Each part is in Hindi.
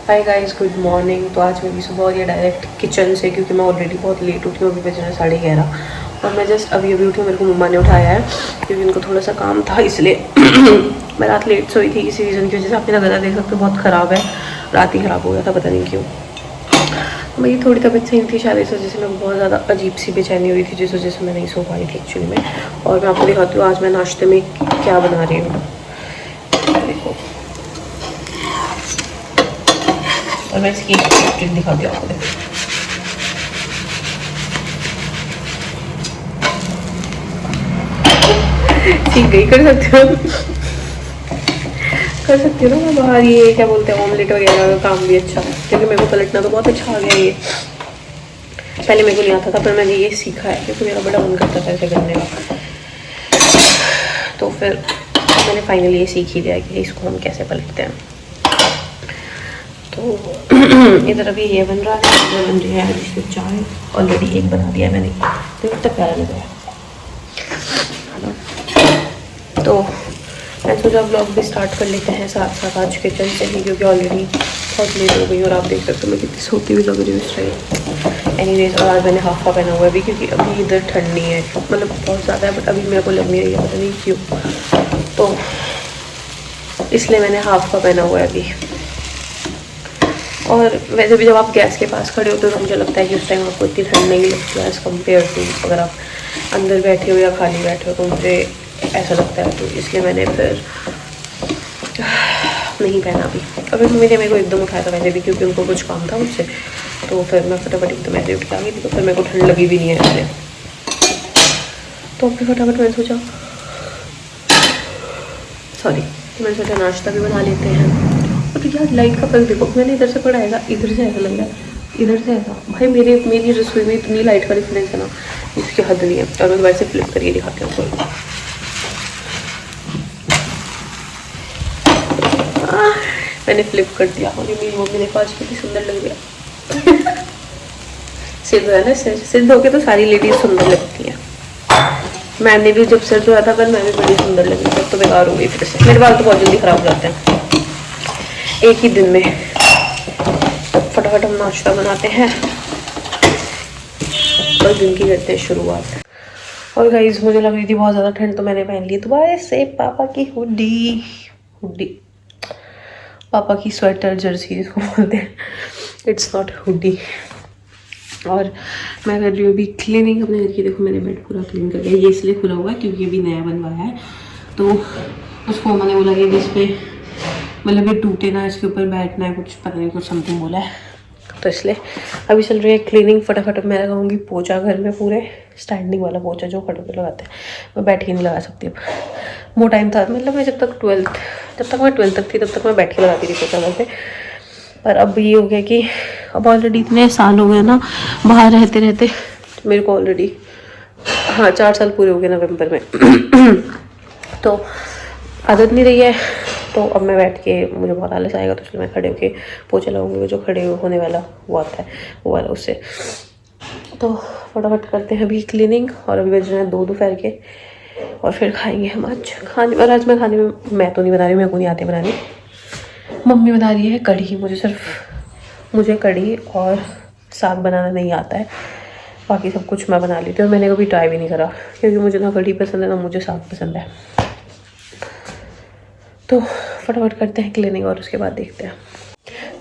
Hi guys, good morning. तो आज मेरी सुबह हो रही है डायरेक्ट किचन से, क्योंकि मैं ऑलरेडी बहुत लेट उठी हूँ। अभी बज रहा है 11:30 और मैं जस्ट अभी उठी हूँ। मेरे को मम्मा ने उठाया है क्योंकि उनको थोड़ा सा काम था, इसलिए मैं रात लेट सोई थी। इसी रीज़न की वजह से आप मेरा गला देख सकते हो, बहुत ख़राब है। रात ही ख़राब हो गया था, पता नहीं क्यों। मेरी थोड़ी तबीयत सही थी शायद, इस वजह से मेरे को बहुत ज़्यादा अजीब सी बेचैनी हुई थी, जिस वजह से मैं नहीं सो पाई थी एक्चुअली में। और मैं आपको दिखाती हूँ आज मैं नाश्ते में क्या बना रही हूँ। देखो, और मैं इसकी ट्रिक दिखाती हूँ आपको। देखो, ठीक गई, कर सकती हूँ ना मैं बाहर। ये क्या बोलते हैं, ऑमलेट वगैरह का काम भी अच्छा है, क्योंकि मेरे को पलटना तो बहुत अच्छा आ गया। ये पहले मेरे को नहीं आता था, पर मैंने ये सीखा है क्योंकि मेरा बड़ा मन करता था ऐसे करने का। तो फिर मैंने फाइनली ये सीख ही लिया कि इसको हम कैसे पलटते हैं। तो इधर अभी ये बन रहा है, इधर बन रही है जिसमें चाय। ऑलरेडी एक बना दिया है मैंने, तो इतना प्यारा लग रहा है। तो मैं सोचा ब्लॉग भी स्टार्ट कर लेते हैं साथ साथ आज किचन से ही, क्योंकि ऑलरेडी बहुत लेट हो गई और आप देख सकते हो मैं कितनी सोती हुई लग रही हूँ इस टाइम। एनीवेज, और आज मैंने हाफ का पहना हुआ है अभी, क्योंकि अभी इधर ठंड नहीं है, मतलब बहुत ज़्यादा है, बट अभी मेरे को लग नहीं रही है, पता नहीं क्यों। तो इसलिए मैंने हाफ का पहना हुआ है अभी। और वैसे भी जब आप गैस के पास खड़े होते हो तो मुझे लगता है कि उस टाइम आपको इतनी ठंड नहीं लगती है एज़ कम्पेयर टू अगर आप अंदर बैठे हो या खाली बैठे हो, तो मुझे ऐसा लगता है। तो इसलिए मैंने फिर नहीं पहना अभी। अभी मम्मी ने मेरे को एकदम उठाया था वैसे भी, क्योंकि उनको कुछ काम था मुझसे। तो फिर मैं फटाफट एकदम ऐसे उठ के आ गई थी, तो फिर मेरे को ठंड लगी भी नहीं है इसलिए। तो अभी फटाफट मैंने सोचा मैंने सोचा नाश्ता भी बना लेते हैं। और यार लाइट का फर्क देखो, मैंने इधर से पढ़ाएगा, इधर से ऐसा लग रहा है, इधर से ऐसा। भाई मेरी रसोई में इतनी लाइट का डिफरेंस है ना, इसकी हद नहीं है। और मैं दोबारा से फ्लिप करके दिखाती हूँ आपको। मैंने फ्लिप कर दिया और मेरी मम्मी ने कहा आज कितनी सुंदर लग रही है। सिर है ना, सिर धो के तो सारी लेडीज सुंदर लगती हैं। मैंने भी जब सिर धोया था पर मैं भी बड़ी सुंदर लगी, तब तो बेकार हो गई फिर से। मेरे बाल तो बहुत जल्दी ख़राब हो जाते हैं एक ही दिन में। तो फटाफट हम नाश्ता बनाते हैं और दिन की करते हैं शुरुआत। और गाइस, मुझे लग रही थी बहुत ज़्यादा ठंड, तो मैंने पहन ली दोबारा से पापा की हुडी, पापा की स्वेटर जर्सी जिसको बोलते हैं, इट्स नॉट हुडी। और मैं कर रही हूँ अभी क्लीनिंग अपने घर की। देखो मैंने बेड पूरा क्लीन कर दिया। ये इसलिए खुला हुआ है क्योंकि अभी नया बनवाया है, तो उसको मैंने बोला कि इस पर मतलब ये टूटे ना, इसके ऊपर बैठना है, कुछ पता नहीं कुछ समथिंग बोला है, तो इसलिए अभी चल रही है क्लीनिंग। फटाफट मैं लगाऊंगी पोछा घर में, पूरे स्टैंडिंग वाला पोछा जो खड़े पे लगाते हैं, मैं बैठ के नहीं लगा सकती। अब वो टाइम था, मतलब मैं जब तक मैं 12th तक थी तब तक मैं बैठ के लगाती थी पोछा घर पे। पर अब ये हो गया कि अब ऑलरेडी इतने साल हो गए ना बाहर रहते रहते, मेरे को ऑलरेडी 4 साल पूरे हो गए नवंबर में। तो आदत नहीं रही है, तो अब मैं बैठ के मुझे बहुत आलस आएगा, तो इसलिए मैं खड़े होके पोछा लगाऊंगी। वो जो खड़े होने वाला वो आता है वो वाला, उससे। तो फटाफट करते हैं अभी क्लीनिंग। और अभी बज रहे हैं 2 दोपहर के, और फिर खाएंगे हम आज खाने। और आज मैं खाने में मैं तो नहीं बना रही, मेरे को नहीं आती बनानी, मम्मी बना रही है कढ़ी। मुझे कढ़ी और साग बनाना नहीं आता है, बाकी सब कुछ मैं बना लेती हूँ। मैंने कभी ट्राई भी नहीं करा, क्योंकि मुझे ना कढ़ी पसंद है ना मुझे साग पसंद है। तो फटाफट करते हैं क्लीनिंग और उसके बाद देखते हैं।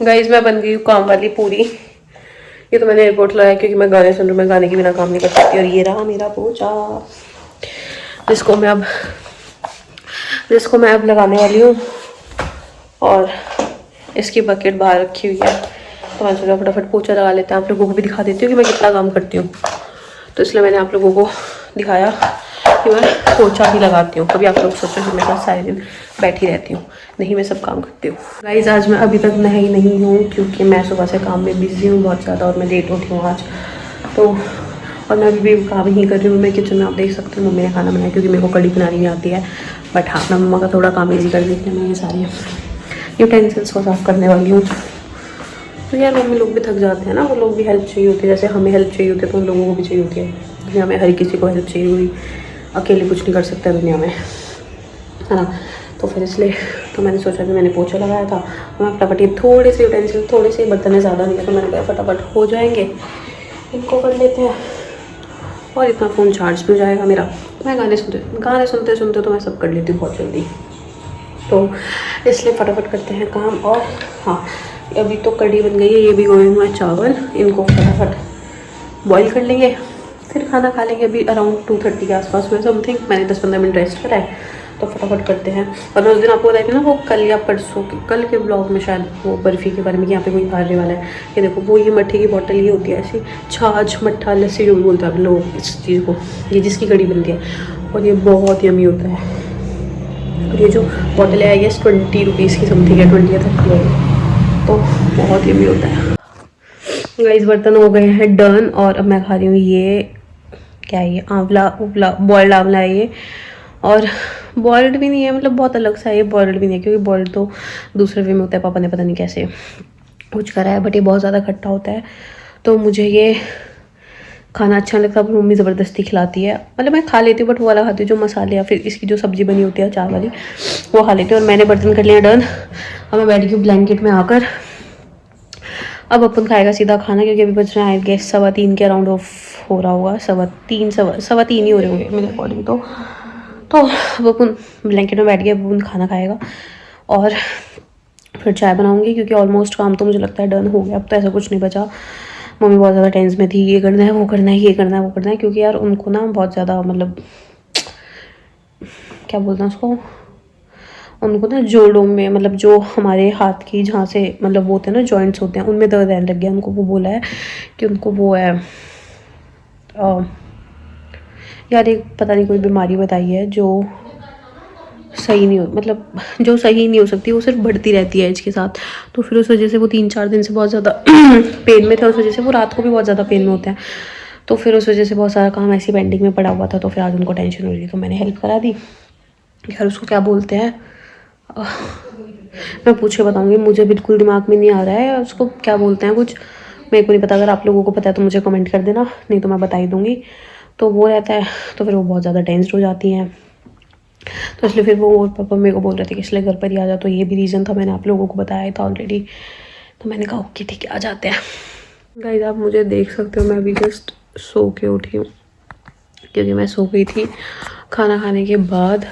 गाइज, मैं बन गई हूँ काम वाली पूरी। ये तो मैंने एयरपोर्ट लगाया क्योंकि मैं गाने सुन रही हूँ, मैं गाने के बिना काम नहीं कर सकती। और ये रहा मेरा पोछा, जिसको मैं अब लगाने वाली हूँ। और इसकी बकेट बाहर रखी हुई है, तो मैं सोचा फटाफट पोछा लगा लेते हैं। आप लोगों को भी दिखा देती हूँ कि मैं कितना काम करती हूँ, तो इसलिए मैंने आप लोगों को दिखाया कि मैं पोछा भी लगाती हूँ। कभी आप लोग सोचो कि मैं सारे दिन बैठी रहती हूँ, नहीं, मैं सब काम करती हूँ। गाइस, आज मैं अभी तक नहाई नहीं हूँ क्योंकि मैं सुबह से काम में बिजी हूँ बहुत ज़्यादा, और मैं लेट उठी हूँ आज। तो और मैं अभी भी काम ही कर रही हूँ। मैं किचन में, आप देख सकते हो मम्मी ने खाना बनाया, क्योंकि मेरे को कढ़ी बनानी नहीं आती है। बट हाँ, मैं मम्मा का थोड़ा काम ईजी कर देती हूँ। मैं ये सारी यूटेंसिल्स को साफ़ करने वाली हूँ। तो यार मम्मी लोग भी थक जाते हैं ना, वो लोग भी हेल्प चाहिए होती है, जैसे हमें हेल्प चाहिए होती है तो उन लोगों को भी चाहिए होती है। दुनिया में हर किसी को हेल्प चाहिए हुई, अकेले कुछ नहीं कर सकता दुनिया में, है ना। तो फिर इसलिए तो मैंने सोचा कि मैंने पोछा लगाया था, मैं फटाफट ये थोड़े से यूटेंसिल, थोड़े से बर्तन ज़्यादा नहीं है, तो मैंने कहा फटाफट हो जाएंगे, इनको कर लेते हैं और इतना फ़ोन चार्ज भी हो जाएगा मेरा। मैं गाने सुनते सुनते तो मैं सब कर लेती हूँ बहुत जल्दी, तो इसलिए फटाफट करते हैं काम। और हाँ, अभी तो कढ़ी बन गई है, ये भी गोए हुए चावल, इनको फटाफट बॉईल कर लेंगे, फिर खाना खा लेंगे। अभी अराउंड 2:30 के आसपास हुए समथिंग, मैंने 10-15 मिनट रेस्ट करा है, तो फटाफट करते हैं। और मैं उस दिन आपको बताई थी ना, वो कल या परसों कल के ब्लॉग में शायद, वो बर्फ़ी के बारे में, यहाँ पे कोई आने वाला है। ये देखो, वो ये मट्ठी की बोतल ये होती है ऐसी, छाछ मट्ठा लस्सी जो भी बोलते हैं आप लोग इस चीज़ को, ये जिसकी कड़ी बनती है, और ये बहुत यमी होता है। और ये जो बॉटल है, ये 20 रुपीज़ की समथिंग है, 20 या 30 है, तो बहुत यमी होता है। गाइस, बर्तन हो गए हैं डन, और अब मैं खा रही हूँ ये क्या है, ये आंवला बॉयल्ड आंवला है ये। और बॉयल्ड भी नहीं है, मतलब बहुत अलग सा है, ये बॉयल्ड भी नहीं है, क्योंकि बॉयल्ड तो दूसरे वे में होता है, पापा ने पता नहीं कैसे कुछ करा है, बट ये बहुत ज़्यादा खट्टा होता है, तो मुझे ये खाना अच्छा लगता है, पर मम्मी ज़बरदस्ती खिलाती है। मतलब मैं खा लेती हूँ, बट वो वाला खाती हूँ जो मसाले या फिर इसकी जो सब्ज़ी बनी होती है अचार वाली, वो खा लेती हूँ। और मैंने बर्तन कर लिया डन, अब मैं बैठ गई ब्लैंकेट में आकर। अब अपन खाएगा सीधा खाना, क्योंकि अभी बज रहे हैं आई गेस 3:15 के अराउंड ऑफ हो रहा होगा, 3:15 ही हो रहे होंगे मेरे अकॉर्डिंग तो अब अपन ब्लैंकेट में बैठ गए, अब अपन खाना खाएगा और फिर चाय बनाऊंगी, क्योंकि ऑलमोस्ट काम तो मुझे लगता है डन हो गया, अब तो ऐसा कुछ नहीं बचा। मम्मी बहुत ज़्यादा टेंस में थी, ये करना है वो करना है, ये करना है वो करना है, क्योंकि यार उनको ना बहुत ज़्यादा, मतलब क्या बोलते हैं उसको, उनको ना जोड़ों में, मतलब जो हमारे हाथ की जहाँ से मतलब वो होते हैं ना जॉइंट्स होते हैं, उनमें दर्द रहने लग गया उनको। वो बोला है कि उनको वो है यार, एक पता नहीं कोई बीमारी बताई है जो सही नहीं हो, मतलब जो सही नहीं हो सकती, वो सिर्फ बढ़ती रहती है एज के साथ। तो फिर उस वजह से वो 3-4 दिन से बहुत ज़्यादा पेन में था, उस वजह से वो रात को भी बहुत ज़्यादा पेन में होते हैं, तो फिर उस वजह से बहुत सारा काम ऐसी पेंडिंग में पड़ा हुआ था, तो फिर आज उनको टेंशन हो रही, तो मैंने हेल्प करा दी। यार उसको क्या बोलते हैं, मैं पूछ के बताऊँगी, मुझे बिल्कुल दिमाग में नहीं आ रहा है उसको क्या बोलते हैं, कुछ मेरे को नहीं पता। अगर आप लोगों को पता है तो मुझे कमेंट कर देना, नहीं तो मैं बता ही दूँगी। तो वो रहता है, तो फिर वो बहुत ज़्यादा टेंस्ड हो जाती हैं, तो इसलिए फिर वो पापा मेरे को बोल रहे थे कि इसलिए घर पर ही आ जा, तो ये भी रीज़न था, मैंने आप लोगों को बताया था ऑलरेडी, तो मैंने कहा ओके ठीक है आ जाते हैं। गाइस, आप मुझे देख सकते हो, मैं अभी जस्ट सो के उठी हूँ, क्योंकि मैं सो गई थी खाना खाने के बाद,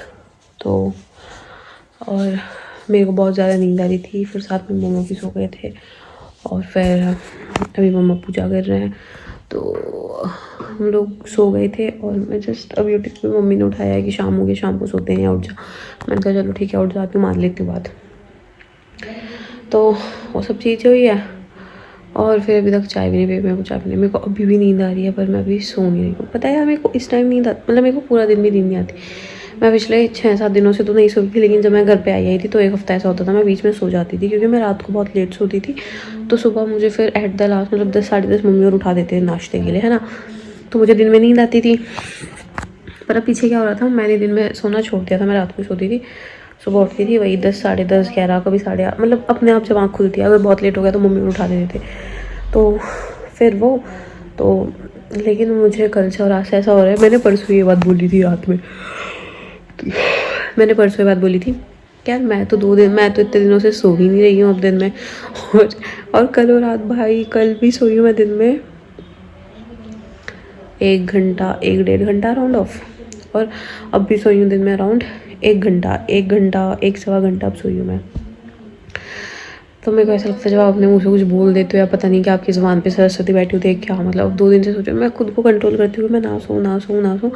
तो और मेरे को बहुत ज़्यादा नींद आ रही थी, फिर साथ में मम्मा भी सो गए थे, और फिर अभी मम्मा पूजा कर रहे हैं, तो हम लोग सो गए थे। और मैं जस्ट अभी उठी, मम्मी ने उठाया है कि शाम हो गई, शाम को सोते हैं, उठ जा। मैंने कहा चलो ठीक है उठ जाती हूँ, मान लेती हूँ बात। तो वो सब चीज़ें हुई है, और फिर अभी तक चाय भी नहीं पी, मेरे को चाय पीने, मेरे को अभी भी नींद आ रही है, पर मैं अभी सो नहीं रही हूँ। पता है यार, मेरे को इस टाइम नींद आती, मतलब मेरे को पूरा दिन भी नींद नहीं आती। मैं पिछले 6-7 दिनों से तो नहीं सोती थी, लेकिन जब मैं घर पे आई थी तो एक हफ्ता ऐसा होता था मैं बीच में सो जाती थी, क्योंकि मैं रात को बहुत लेट सोती थी, तो सुबह मुझे फिर एट द लास्ट मतलब 10-10:30 मम्मी और उठा देते थे नाश्ते के लिए, है ना, तो मुझे दिन में नींद आती थी। पर अब पीछे क्या हो रहा था, मैंने दिन में सोना छोड़ दिया था, मैं रात को सोती थी, सुबह उठती थी वही 10-10:30 11, कभी 8:30, मतलब अपने आप जब आँख खुलती है, अगर बहुत लेट हो गया तो मम्मी उठा देते थे। तो फिर वो तो, लेकिन मुझे कल से और आज से ऐसा हो रहा है, मैंने परसों ये बात बोली थी रात में, मैंने परसों ये बात बोली थी क्या, मैं तो इतने दिनों से सो ही नहीं रही हूँ अब दिन में, और कल और रात भाई, कल भी सोई हूँ मैं दिन में 1-1.5 घंटा राउंड ऑफ, और अब भी सोई हूँ दिन में अराउंड 1-1.5 घंटा अब सोई हूँ मैं। तो मेरे को ऐसा लगता है जब आप अपने मुँह से कुछ बोल देते हो, या पता नहीं कि आपकी ज़ुबान पे सरस्वती बैठी होती है क्या, मतलब 2 दिन से सोचो, मैं खुद को कंट्रोल करती हूँ, मैं ना सोऊं,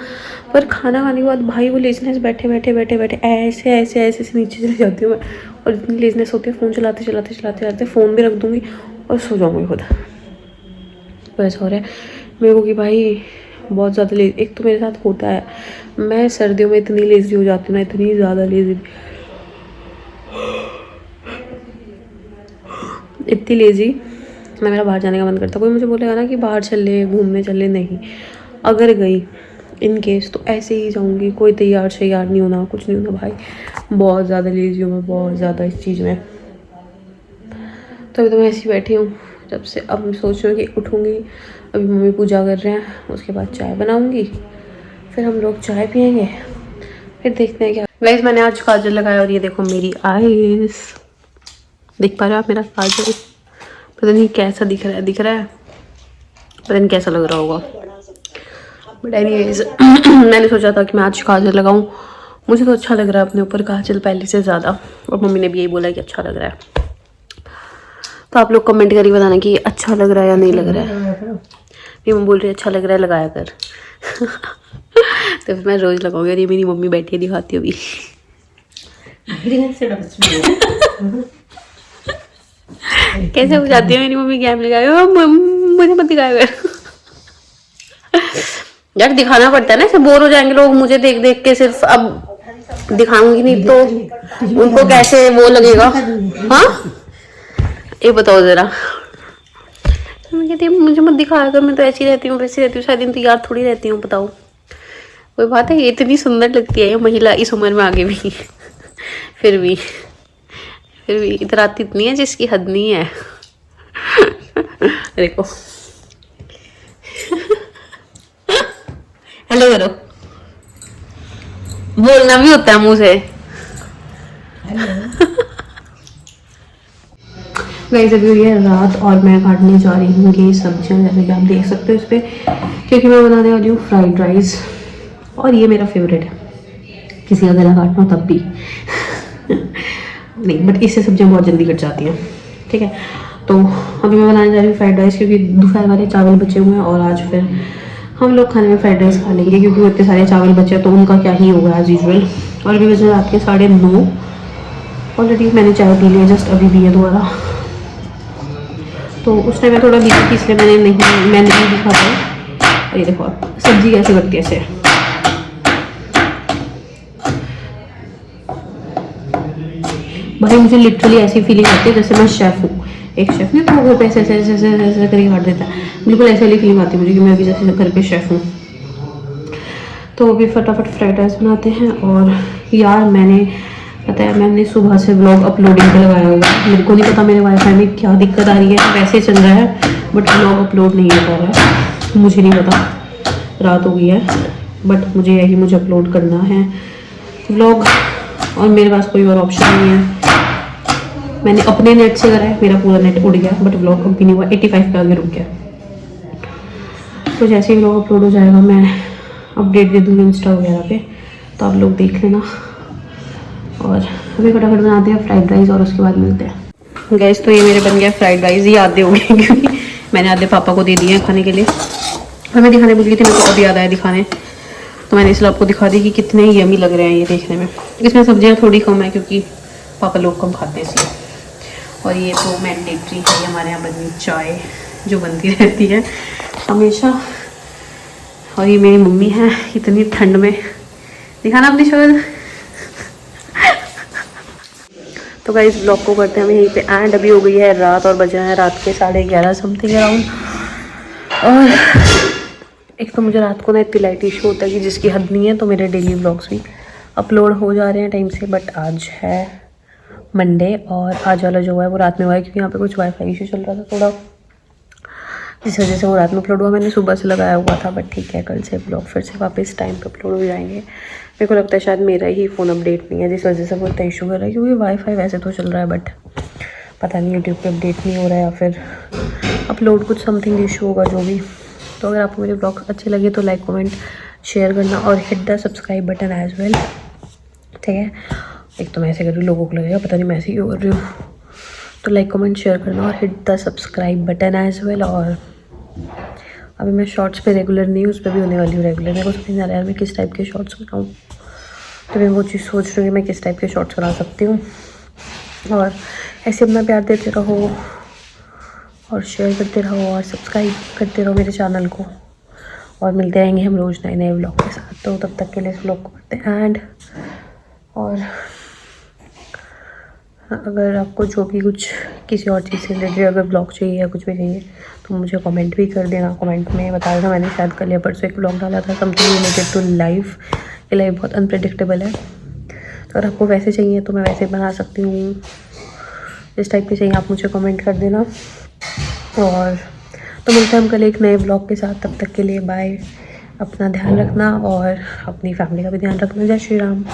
पर खाना खाने के बाद भाई वो लेजनेस बैठे ऐसे नीचे चली जाती हूँ मैं, और इतनी लेजनेस होती है, फ़ोन चलाते फ़ोन भी रख दूँगी और सो जाऊँगी खुद। तो ऐसा हो रहा है मेरे को कि भाई बहुत ज़्यादा एक तो मेरे साथ होता है, मैं सर्दियों में इतनी लेज़ी हो जाती हूँ ना, इतनी ज़्यादा लेज़ी, इतनी लेज़ी ना, मेरा बाहर जाने का मन करता। कोई मुझे बोलेगा ना कि बाहर चले घूमने चले, नहीं, अगर गई इन केस तो ऐसे ही जाऊँगी, कोई तैयार नहीं होना, कुछ नहीं होना भाई, बहुत ज़्यादा लेज़ी हूँ मैं, बहुत ज़्यादा इस चीज़ में। तो अभी तो मैं ऐसी बैठी हूँ जब से, अब मैं सोच रही हूँ कि उठूँगी, अभी मम्मी पूजा कर रहे हैं, उसके बाद चाय बनाऊँगी, फिर हम लोग चाय पियेंगे, फिर देखते हैं क्या। गाइस मैंने आज काजल लगाया और ये देखो मेरी आईज, देख पा रहे हो आप मेरा काजल? पता नहीं कैसा दिख रहा है, पता नहीं कैसा लग रहा होगा, बट एनीवेज मैंने सोचा था कि मैं आज काजल लगाऊं। मुझे तो अच्छा लग रहा है अपने ऊपर काजल पहले से ज़्यादा, और मम्मी ने भी यही बोला कि अच्छा लग रहा है। तो आप लोग कमेंट करके बताना कि अच्छा लग रहा है या नहीं लग रहा है। ये मम्मी बोल रही है अच्छा लग रहा है लगाया कर तो फिर मैं रोज़ लगाऊंगी। और ये मेरी मम्मी बैठी है, दिखाती हूँ अभी। कैसे बुझाती है मेरी मम्मी गेम लगाए, मुझे मत दिखाया कर यार, दिखाना पड़ता है ना, ऐसे बोर हो जाएंगे लोग मुझे देख देख के। सिर्फ अब दिखाऊंगी नहीं तो उनको कैसे वो लगेगा। हाँ ये बताओ जरा। मैं कहती हूँ मुझे मत दिखाया कर, मैं तो ऐसी रहती हूँ वैसी रहती हूँ, शायद इंतजार थोड़ी रहती हूँ। बताओ कोई बात है? ये इतनी सुंदर लगती है ये महिला इस उम्र में आगे भी फिर भी इतराती इतनी है जिसकी हद नहीं है देखो हेलो करो, बोलना भी होता है मुंह से। गाइस अभी हुई है रात और मैं काटने जा रही हूँ ये सब्जियाँ, जैसे कि आप देख सकते हो इस पर, क्योंकि मैं बनाने वाली हूँ फ्राइड राइस। और ये मेरा फेवरेट है, किसी का गला काटना हो तब भी नहीं, बट इससे सब्जियाँ बहुत जल्दी कट जाती हैं। ठीक है, तो अभी मैं बनाने जा रही हूँ फ्राइड राइस, क्योंकि दोपहर वाले चावल बचे हुए हैं और आज फिर हम लोग खाने में फ्राइड राइस खा लेंगे, क्योंकि इतने सारे चावल बचे तो उनका क्या ही होगा एज यूजुअल। और अभी बजे रात के 9:30। ऑलरेडी मैंने चाय पी ली है, जस्ट अभी भी है दोबारा। तो उस टाइम मैं थोड़ा बिजी थी, इसलिए मैंने नहीं दिखा पाई। ये देखो सब्जी कैसे कटती है ऐसे। भाई मुझे लिटरली ऐसी फीलिंग आती है जैसे मैं शेफ़ हूँ। एक शेफ़ नहीं तो वो घर पे ऐसे ऐसे ऐसे ऐसे करके काट देता है, बिल्कुल ऐसे वाली फीलिंग आती है मुझे कि मैं अभी जैसे घर पे शेफ़ हूँ। तो अभी फटाफट फ्राइड राइस बनाते हैं। और यार मैंने सुबह से व्लॉग अपलोडिंग पे लगाया हुआ है। मेरे को नहीं पता मेरे वाईफाई में क्या दिक्कत आ रही है, वैसे चल रहा है बट व्लॉग अपलोड नहीं हो पा रहा है। मुझे नहीं पता, रात हो गई है, बट मुझे यही मुझे अपलोड करना है व्लॉग, और मेरे पास कोई और ऑप्शन नहीं है। मैंने अपने नेट से करा है, मेरा पूरा नेट उड़ गया, बट व्लॉग कभी नहीं हुआ, 85 पे आगे रुक गया। तो जैसे ही व्लॉग अपलोड हो जाएगा मैं अपडेट दे दूँगी इंस्टा वगैरह पे, तो आप लोग देख लेना। और अभी फटाफट बनाते हैं फ्राइड राइस और उसके बाद मिलते हैं। गैस तो ये मेरे बन गया फ्राइड राइस, ये आधे हो गए क्योंकि मैंने आधे पापा को दे दिए हैं खाने के लिए। और मैं दिखाने भूल गई थी, मेरे को अब याद आया दिखाने, तो मैंने इसलिए आपको दिखा दी कि कितने यमी लग रहे हैं ये देखने में। इसमें सब्जियाँ थोड़ी कम है क्योंकि पापा लोग कम खाते हैं इसलिए। और ये तो मैंडेटरी है हमारे यहाँ बननी चाय, जो बनती रहती है हमेशा। और ये मेरी मम्मी है इतनी ठंड में, दिखाना अपनी शक्ल। तो गाइस इस ब्लॉग को करते हैं हम यहीं पे एंड। अभी हो गई है रात और बजे हैं रात के 11:30 समथिंग अराउंड। और एक तो मुझे रात को ना इतनी लाइट इशू होता है कि जिसकी हद नहीं है, तो मेरे डेली व्लॉग्स भी अपलोड हो जा रहे हैं टाइम से। बट आज है मंडे और आज वाला जो है वो रात में हुआ है, क्योंकि यहाँ पे कुछ वाईफाई इशू चल रहा था थोड़ा, जिस वजह से वो रात में अपलोड हुआ। मैंने सुबह से लगाया हुआ था, बट ठीक है कल से ब्लॉग फिर से वापस टाइम पे अपलोड हो जाएंगे। मेरे को लगता है शायद मेरा ही फ़ोन अपडेट नहीं है, जिस वजह से वो इतना इशू कर रहा है, क्योंकि वाईफाई वैसे तो चल रहा है बट पता नहीं यूट्यूब पे अपडेट नहीं हो रहा है, या फिर अपलोड कुछ समथिंग इशू होगा जो भी। तो अगर आपको मेरे ब्लॉग अच्छे लगे तो लाइक कमेंट शेयर करना और hit the subscribe button as well. ठीक है, एक तो मैं ऐसे कर रही हूँ, लोगों को लगेगा पता नहीं मैं ऐसे क्यों कर रही हूँ। तो लाइक कमेंट शेयर करना और hit the subscribe button as well. और अभी मैं शॉर्ट्स पे रेगुलर नहीं हूँ, उस पर भी होने वाली हूँ रेगुलर। मेरे को समझ नहीं आ रहा है मैं किस टाइप के शॉर्ट्स बनाऊँ, तो मैं वो चीज़ सोच रही हूँ कि मैं किस टाइप के शॉर्ट्स बना सकती हूँ। और ऐसे अपना प्यार देते रहो और शेयर करते रहो और सब्सक्राइब करते रहो मेरे चैनल को, और मिलते रहेंगे हम रोज़ नए नए व्लॉग के साथ। तो तब तक के लिए इस व्लॉग को करते हैं एंड। और अगर आपको जो भी कुछ किसी और चीज़ से रिलेटेड अगर ब्लॉग चाहिए या कुछ भी चाहिए तो मुझे कमेंट भी कर देना। कमेंट में बता देना, मैंने शायद कल या परसों एक ब्लॉग डाला था समथिंग रिलेटेड टू लाइफ। ये लाइफ बहुत अनप्रेडिक्टेबल है, तो अगर आपको वैसे चाहिए तो मैं वैसे बना सकती हूँ। जिस टाइप के चाहिए आप मुझे कमेंट कर देना। और तो मिलते हैं हम कल एक नए ब्लॉग के साथ, तब तक के लिए बाय अपना ध्यान रखना और अपनी फैमिली का भी ध्यान रखना। जय श्री राम।